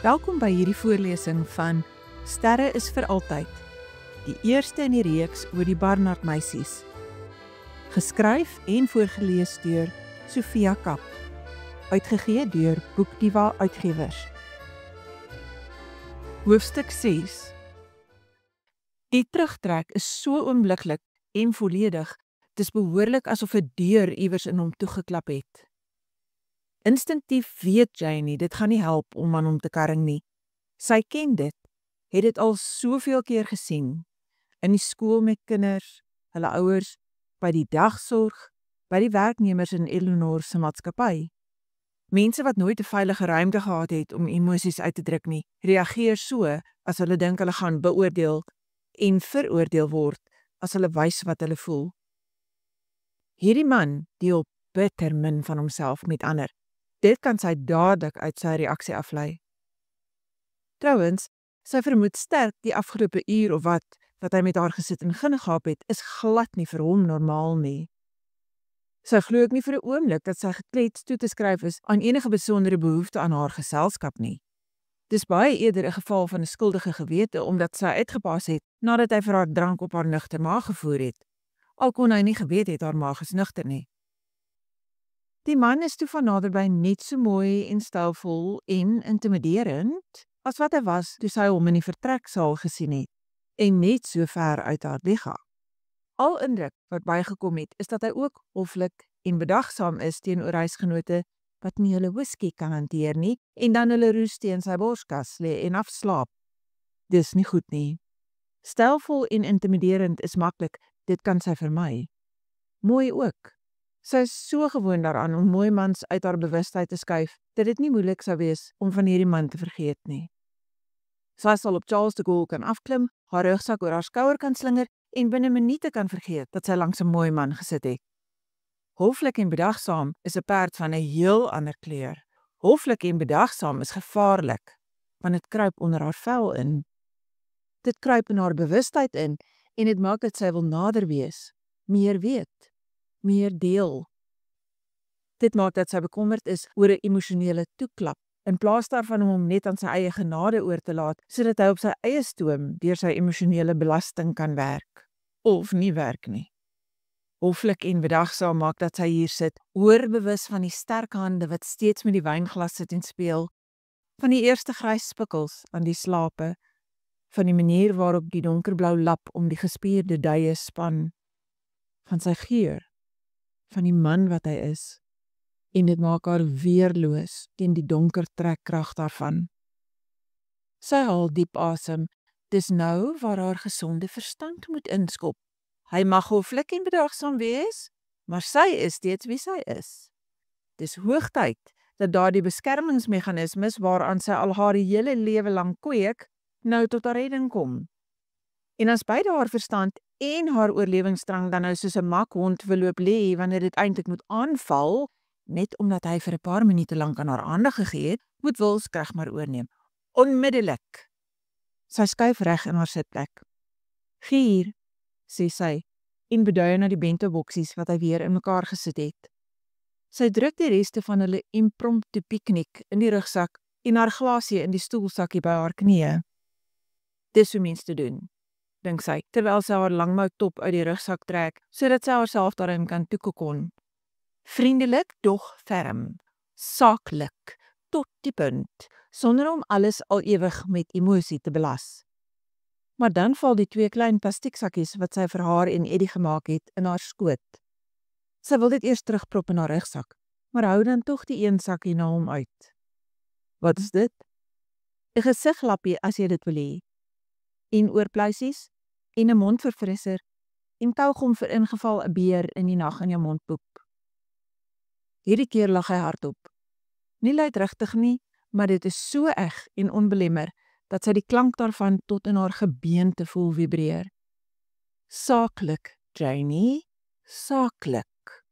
Welkom by hierdie voorlesing van Sterre is vir altyd, die eerste in die reeks oor die Barnard meisies. Geskryf en voorgelees deur Sofia Kap, uitgegee deur Boekdiva Uitgewers. Hoofstuk 6. Die terugtrek is so oombliklik en volledig, dis behoorlik asof 'n deur iewers in hom toegeklap het. Instinktief weet Janie, dit gaan nie help om aan hom te karring nie. Sy ken dit, het dit al soveel keer gesien. In die skool met kinders, hulle ouers, by die dagsorg, by die werknemers in Eleanor se maatskappy. Mense wat nooit 'n veilige ruimte gehad het om emosies uit te druk nie, reageer so as hulle dink hulle gaan beoordeel en veroordeel word as hulle wys wat hulle voel. Hierdie man deel bitter min van homself met ander. Dit kan sy dadelik uit sy reaksie aflei. Trouwens, sy vermoed sterk die afgelope uur of wat hy met haar gesit en ginnegaap het, is glad nie vir hom normaal nie. Sy glo ook nie vir 'n oomblik dat sy geklets toe te skryf is aan enige besondere behoefte aan haar geselskap nie. Dis baie eerder 'n geval van 'n skuldige gewete omdat sy uitgepas het nadat hy vir haar drank op haar nugter maag gevoer het. Al kon hy nie geweet het haar maag is nugter nie. Die man is toe van naderby net so mooi en stylvol en intimiderend as wat hy was toe sy hom in die vertreksaal gesien het en net so ver uit haar lichaam. Al indruk wat bygekom het is dat hy ook hoflik en bedagsaam is teenoor huisgenote wat nie hulle whisky kan hanteer nie en dan hulle roes teen sy borskas lê en afslaap. Dis nie goed nie. Stylvol en intimiderend is maklik, dit kan sy vermy. Mooi ook. Sy is so gewoon daaraan om mooi mans uit haar bewustheid te skuif, dat dit nie moeilik sou wees om van hierdie man te vergeet nie. Sy sal op Charles de Gaulle kan afklim, haar rugsak oor haar skouer kan slinger en binne minute kan vergeet dat sy langs 'n mooi man gesit het. Hoflik en bedagsaam is 'n perd van 'n heel ander kleur. Hoflik en bedagsaam is gevaarlik, want dit kruip onder haar vel in. Dit kruip in haar bewustheid in en dit maak dat sy wil nader wees, meer weet, meer deel. Dit maak dat sy bekommerd is oor 'n emosionele toeklap, in plaas daarvan om hom net aan sy eie genade oor te laat, sodat hy op sy eie stoom deur sy emosionele belasting kan werk, of nie werk nie. Hoflik en bedagsaam maak dat sy hier sit, oorbewus van die sterk hande wat steeds met die wynglas sit en speel, van die eerste grys spikkels aan die slape, van die manier waarop die donkerblou lap om die gespierde duie span, van sy geur, van die man wat hy is, en dit maak haar weerloos teen die donker trekkrag daarvan. Sy haal diep asem, dis nou waar haar gesonde verstand moet inskop. Hy mag hoflik en bedagsaam wees, maar sy is steeds wie sy is. Dis hoogtyd dat daardie beskermingsmeganismes waaraan sy al haar hele lewe lang kweek, nou tot haar redding kom. En as beide haar verstand en haar oorlewingsdrang dan nou soos 'n makhond wil loop lê wanneer dit eintlik moet aanval, net omdat hy vir 'n paar minute lank aan haar aandag gegee het, moet wilskrag maar oorneem. Onmiddellik. Sy skuif reg in haar sitplek. "Gee hier," sê sy, en beduie na die bento-boksies wat hy weer in mekaar gesit het. Sy druk die reste van hulle impromptu piknik in die rugsak en haar glasie in die stoelsakkie by haar knieë. Dis hoe mens te doen, dink sy, terwyl sy haar langmou top uit die rugsak trek, sodat sy haarself daarin kan toekokon. Vriendelik, dog ferm, saaklik, tot die punt, sonder om alles al ewig met emosie te belas. Maar dan val die 2 klein plastieksakkies wat sy vir haar en Eddie gemaak het in haar skoot. Sy wil dit eers terugprop in haar rugsak, maar hou dan tog die een sakkie na hom uit. Wat is dit? 'n Gesiglappie as jy dit wil hê. En oorpluisies, en 'n mondverfrisser, en kaugom vir ingeval 'n beer in die nag in jou mond poep. Hierdie keer lag hy hardop. Nie luidrigtig nie, maar dit is so eg en onbelemmer, dat sy die klank daarvan tot in haar gebeente voel vibreer. Saaklik, Janie, saaklik.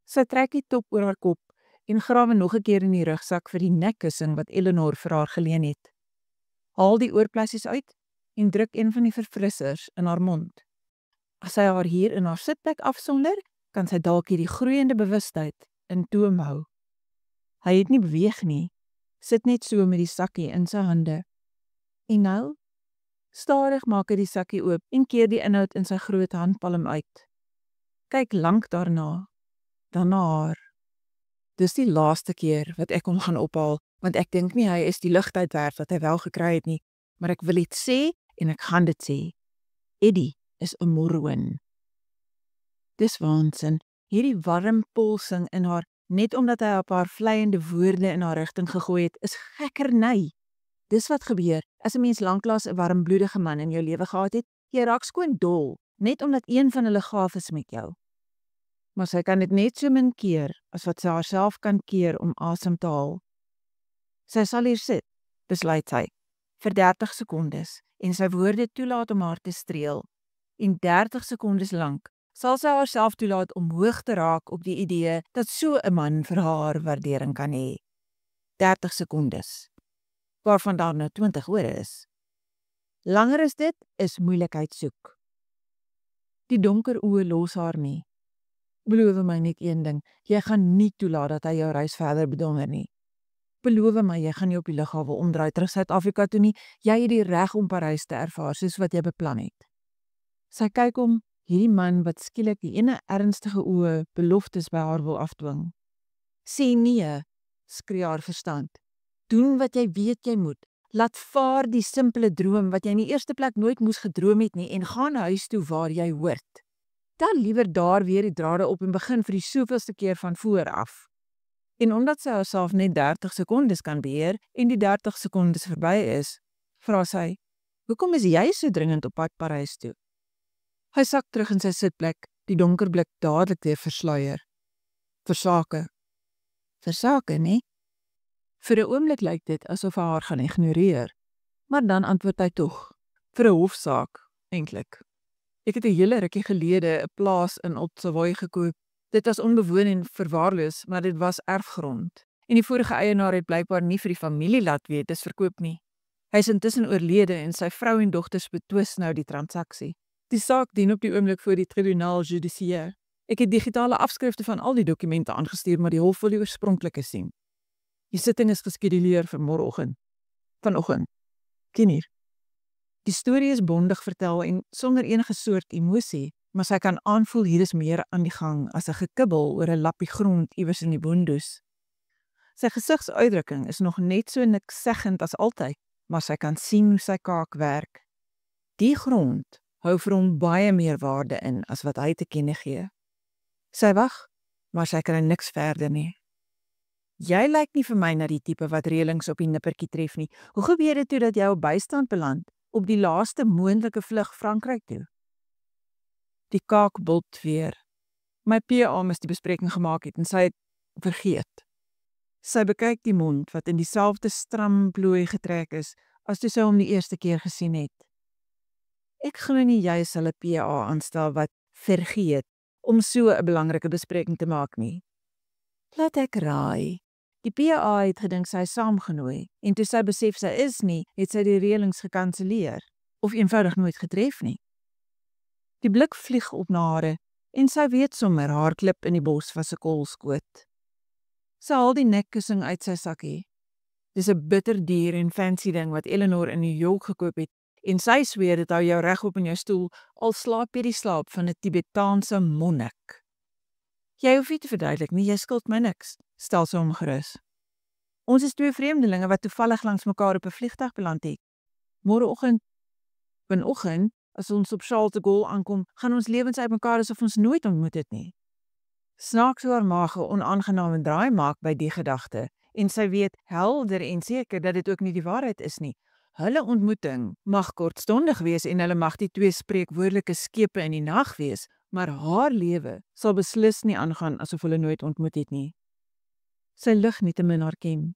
Sy trek die top oor haar kop en grawe nog 'n keer in die rugsak vir die nekkussing wat Eleanor vir haar geleen het. Haal die oorpluisies uit en druk een van die verfrissers in haar mond. As sy haar hier in haar sitplek afsonder, kan sy dalk hierdie groeiende bewustheid in toom hou. Hy het nie beweeg nie, sit net so met die sakkie in sy hande. En nou? Stadig maak hy die sakkie oop en keer die inhoud in sy groot handpalm uit. Kyk lank daarna, dan na haar. Dis die laaste keer wat ek hom gaan ophaal, want ek dink nie hy is die ligtyd werd wat hy wel gekry het nie, maar ek wil iets sê en ek gaan dit sê. Eddie is 'n moroon. Dis waansin, hierdie warm polsing in haar, net omdat hy 'n paar vleiende woorde in haar rigting gegooi het, is gekkerny. Dis wat gebeur as 'n mens lanklaas 'n warmbloedige man in jou lewe gehad het, jy raak skoon dol, net omdat een van hulle gaaf is met jou. Maar sy kan dit net so min keer, as wat sy haarself kan keer om asem te haal. Sy sal hier sit, besluit sy, vir 30 sekondes, en sy woorde toelaat om haar te streel. En 30 sekondes lank sal sy haarself toelaat om hoog te raak op die idee dat so 'n man vir haar waardering kan hê. 30 sekondes, waarvan daar nou 20 ore is. Langer as dit is moeilikheid soek. Die donker oë los haar nie. Beloof my net een ding, jy gaan nie toelaat dat hy jou reis verder bedonder nie. Beloof my, jy gaan nie op die lughawe omdraai terug Suid-Afrika toe nie, jy het die reg om Parys te ervaar soos wat jy beplan het. Sy kyk om hierdie man wat skielik die ene ernstige oë beloftes by haar wil afdwing. Sê nee, skree haar verstand. Doen wat jy weet jy moet. Laat vaar die simpele droom wat jy in die eerste plek nooit moes gedroom het nie en gaan huis toe waar jy hoort. Dan liewer daar weer die drade op en begin vir die soveelste keer van voor af. En omdat sy haarself net 30 sekondes kan beheer en die 30 sekondes verby is, vra sy, hoekom is jy so dringend op pad Parys toe? Hy sak terug in sy sitplek, die donker blik dadelik weer versluier. Vir sake. Vir sake, nee? Vir 'n oomblik lyk dit asof hy haar gaan ignoreer, maar dan antwoord hy tog, vir 'n hofsaak, eintlik. Ek het 'n hele rukkie gelede 'n plaas in Otsewoi gekoop. Dit was onbewoon en verwaarloos, maar dit was erfgrond. En die vorige eienaar het blykbaar nie vir die familie laat weet dis verkoop nie. Hy is intussen oorlede en sy vrou en dogters betwis nou die transaksie. Die saak dien op die oomblik voor die Tribunal Judiciaire. Ek het digitale afskrifte van al die dokumente aangestuur, maar die hof wil die oorspronklike sien. Die sitting is geskeduleer vir môreoggend. Vanoggend. 10:00. Die storie is bondig vertel en sonder enige soort emosie, maar sy kan aanvoel hier is meer aan die gang as 'n gekibbel oor 'n lappie grond iewers in die Boondoes. Sy gesigsuitdrukking is nog net so niksseggend as altyd, maar sy kan sien hoe sy kaak werk. Die grond hou vir hom baie meer waarde in as wat hy te kenne gee. Sy wag, maar sy kry niks verder nie. Jy lyk nie vir my na die tipe wat reëlings op die nippertjie tref nie. Hoe gebeur dit toe dat jy op bystand beland op die laaste moontlike vlug Frankryk toe? Die kaak bult weer. My PA moes die bespreking gemaak het en sy het vergeet. Sy bekyk die mond wat in dieselfde stram plooi getrek is as toe sy hom die eerste keer gesien het. Ek glo nie jy sal 'n PA aanstel wat vergeet om so 'n belangrike bespreking te maak nie. Laat ek raai. Die PA het gedink sy is saamgenooi en toe sy besef sy is nie, het sy die reëlings gekanselleer of eenvoudig nooit getref nie. Die blik vlieg op na hare en sy weet sommer haar klip in die bos was 'n koolskoot. Sy haal die nekkussing uit sy sakkie. Dis 'n bitterduur en fancy ding wat Eleanor in New York gekoop het en sy sweer dit hou jou regop in jou stoel al slaap jy die slaap van 'n Tibetaanse monnik. Jy hoef nie te verduidelik nie, jy skuld my niks, stel sy hom gerus. Ons is twee vreemdelinge wat toevallig langs mekaar op 'n vliegtuig beland het. Vanoggend, as ons op Charles de Gaulle aankom, gaan ons lewens uitmekaar asof ons nooit ontmoet het nie. Snaaks hoe haar maag 'n onaangename draai maak by die gedagte, en sy weet helder en seker dat dit ook nie die waarheid is nie. Hulle ontmoeting mag kortstondig wees en hulle mag die twee spreekwoordelike skepe in die nag wees, maar haar lewe sal beslis nie aangaan asof hulle nooit ontmoet het nie. Sy lig nietemin haar kem.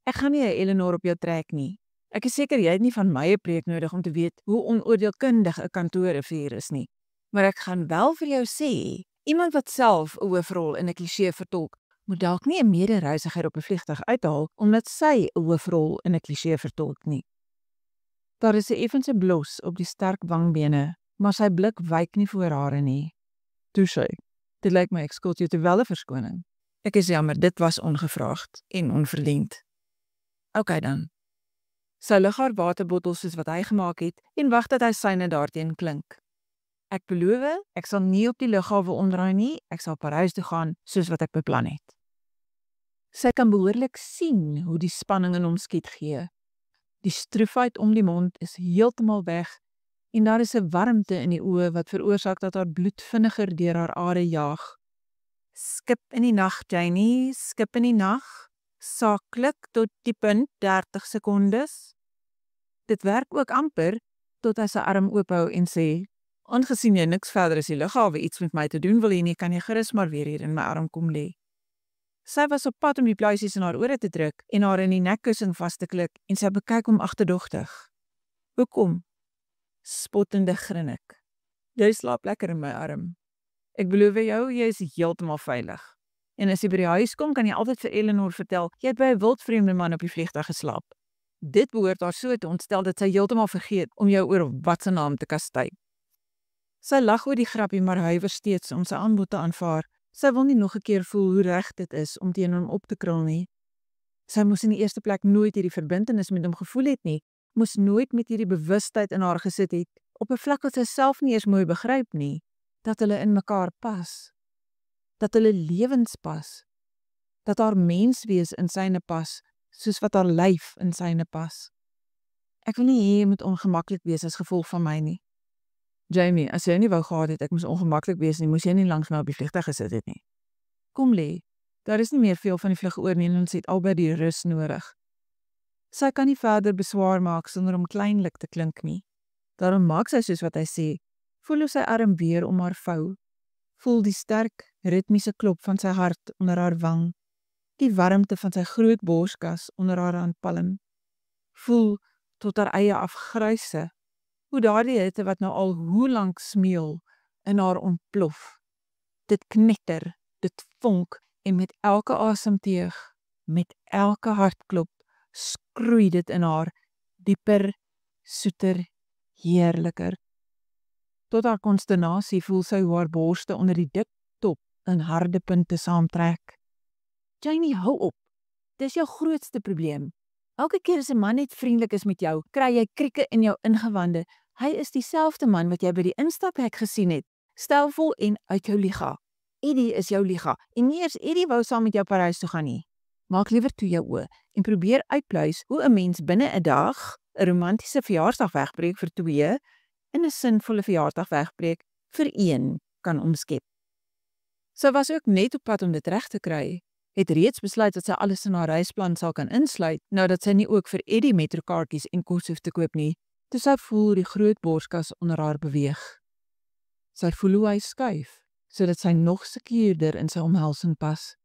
Ek gaan nie 'n Eleanor op jou trek nie. Ek is seker jy het nie van my 'n preek nodig om te weet hoe onoordeelkundig 'n kantoorrevier is nie. Maar ek gaan wel vir jou sê, iemand wat self 'n hoofrol in 'n kliseë vertolk, moet dalk nie 'n medereisiger op 'n vliegtuig uithaal omdat sy 'n hoofrol in 'n kliseë vertolk nie. Daar is 'n effense blos op die sterk wangbene, maar sy blik wyk nie voor hare nie. Toe sê, dit lyk my ek skuld jou terwyl 'n verskoning. Ek is jammer, dit was ongevraagd en onverdiend. Okay dan. Sy lig haar waterbottel soos wat hy gemaak het en wag dat hy syne daarteen klink. Ek beloof, ek sal nie op die lughawe omdraai nie, ek sal Parys toe gaan soos wat ek beplan het. Sy kan behoorlik sien hoe die spanning in hom skiet gee. Die stroefheid om die mond is heeltemal weg en daar is 'n warmte in die oë wat veroorsaak dat haar bloed vinniger deur haar are jaag. Skip in die nag, Janie, skip in die nag. Saaklik tot die punt 30 sekondes. Dit werk ook amper tot hy sy arm oophou en sê, aangesien jy niks verder as die lughawe iets met my te doen wil hê nie, kan jy gerus maar weer hier in my arm kom lê. Sy was op pad om die pluisies in haar ore te druk en haar in die nekkussing vas te klik en sy bekyk hom agterdogtig. Hoekom? Spottende grin ek. Jy slaap lekker in my arm. Ek beloof jou, jy is heeltemal veilig. En as jy by die huis kom, kan jy altyd vir Eleanor vertel, jy het by 'n wildvreemde man op die vliegtuig geslaap. Dit behoort haar so te ontstel dat sy heeltemal vergeet om jou oor wat se naam te kastei. Sy lag oor die grappie, maar huiwer steeds om sy aanbod te aanvaar. Sy wil nie nog 'n keer voel hoe reg dit is om teen hom op te krul nie. Sy moes in die eerste plek nooit hierdie verbintenis met hom gevoel het nie, moes nooit met hierdie bewustheid in haar gesit het, op 'n vlak wat sy self nie eers mooi begryp nie, dat hulle in mekaar pas, dat hulle lewens pas, dat haar menswees in syne pas, soos wat haar lyf in syne pas. Ek wil nie hê jy moet ongemaklik wees as gevolg van my nie. Jamie, as jy nie wou gehad het, ek moes ongemaklik wees nie, moes jy nie langs my op die vliegtuig gesit het nie. Kom lê, daar is nie meer veel van die vlug oor nie en ons het albei die rus nodig. Sy kan nie verder beswaar maak sonder om kleinlik te klink nie. Daarom maak sy soos wat hy sê, voel hoe sy arm weer om haar vou, voel die sterk, ritmiese klop van sy hart onder haar wang, die warmte van sy groot borskas onder haar handpalm, voel tot haar eie afgryse, hoe daardie hitte wat nou al hoe lank smeel in haar ontplof. Dit knetter, dit vonk en met elke asemteug, met elke hartklop, skroei dit in haar dieper, soeter, heerliker. Tot haar konsternasie voel sy hoe haar borste onder die dik top in harde punte saamtrek. Janie, hou op. Dis jou grootste probleem. Elke keer as 'n man net vriendelik is met jou, kry jy krieke in jou ingewande. Hy is dieselfde man wat jy by die instaphek gesien het, stelvol en uit jou liga. Eddie is jou liga, en nie eers Eddie wou saam met jou Parys toe gaan nie. Maak liewer toe jou oë en probeer uitpluis hoe 'n mens binne 'n dag 'n romantiese verjaarsdag wegbreek vir 2 en 'n sinvolle verjaarsdag wegbreek vir 1 kan omskep. Sy was ook net op pad om dit reg te kry, het reeds besluit dat sy alles in haar reisplan sal kan insluit, nou dat sy nie ook vir Eddie metrokaartjies en kos hoef te koop nie, toe sy voel die groot borskas onder haar beweeg. Sy voel hoe hy skuif, sodat sy nog sekuurder in sy omhelsing pas.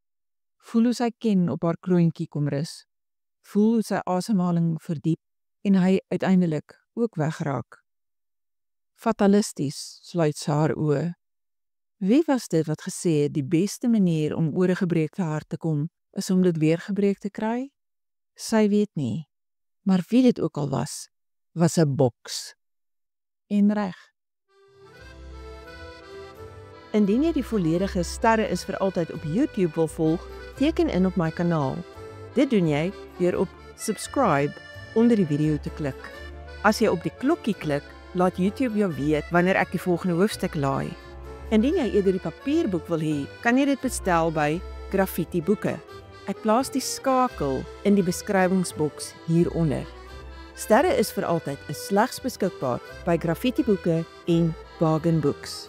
Voel hoe sy ken op haar kroontjie kom rus. Voel hoe sy asemhaling verdiep en hy uiteindelik ook wegraak. Fatalisties sluit sy haar oë. Wie was dit wat gesê het die beste manier om oor 'n gebreekte hart te kom, is om dit weer gebreek te kry? Sy weet nie, maar wie dit ook al was 'n boks. En reg. Indien jy die volledige Sterre is vir altyd op YouTube wil volg, teken in op my kanaal. Dit doen jy deur op subscribe onder die video te klik. As jy op die klokkie klik, laat YouTube jou weet wanneer ek die volgende hoofstuk laai. Indien jy eerder die papierboek wil hê, kan jy dit bestel by Graffiti Boeke. Ek plaas die skakel in die beskrywingsboks hieronder. Sterre is vir altyd is slegs beskikbaar by Graffiti Boeke en Bargain Books.